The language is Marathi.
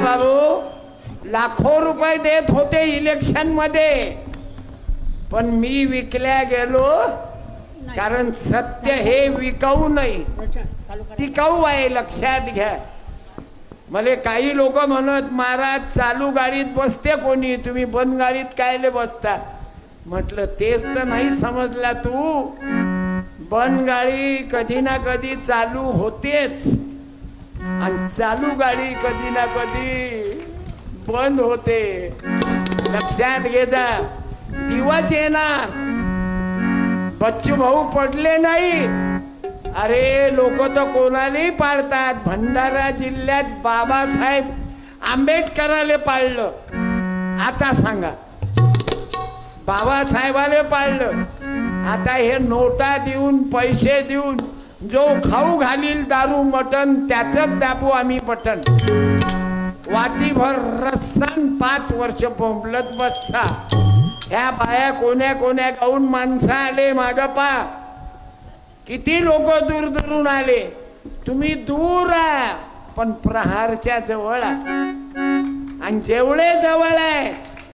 बाबू लाखो रुपये देत होते इलेक्शन मध्ये, पण मी विकल्या गेलो कारण सत्य हे विकाऊ नाही, टिकाऊ आहे, लक्षात घ्या. मला काही लोक म्हणत महाराज चालू गाडीत बसते कोणी, तुम्ही बंद गाडीत कायले बसता. म्हटलं तेच तर नाही समजला तू. बंद गाडी कधी ना कधी चालू होतेच आणि चालू गाडी कधी ना कधी बंद होते. लक्षात घेता. दिवस येणार, बच्चू भाऊ पडले नाही. अरे लोक तर कोणालाही पाळतात. भंडारा जिल्ह्यात बाबासाहेब आंबेडकराले पाळलं. आता सांगा, बाबासाहेबाले पाळलं. आता हे नोटा देऊन पैसे देऊन जो खाऊ घालील दारू मटन त्यातच दाबू आम्ही बटन. वाटीभर रस्सान 5 वर्ष बोंबलत बसता. ह्या बाया कोण्या कोण्या गाऊन माणसं आले मागं पा. किती लोक दूर दूरून आले. तुम्ही दूर आहे पण प्रहारच्या जवळ आहे आणि जेवढे जवळ आहे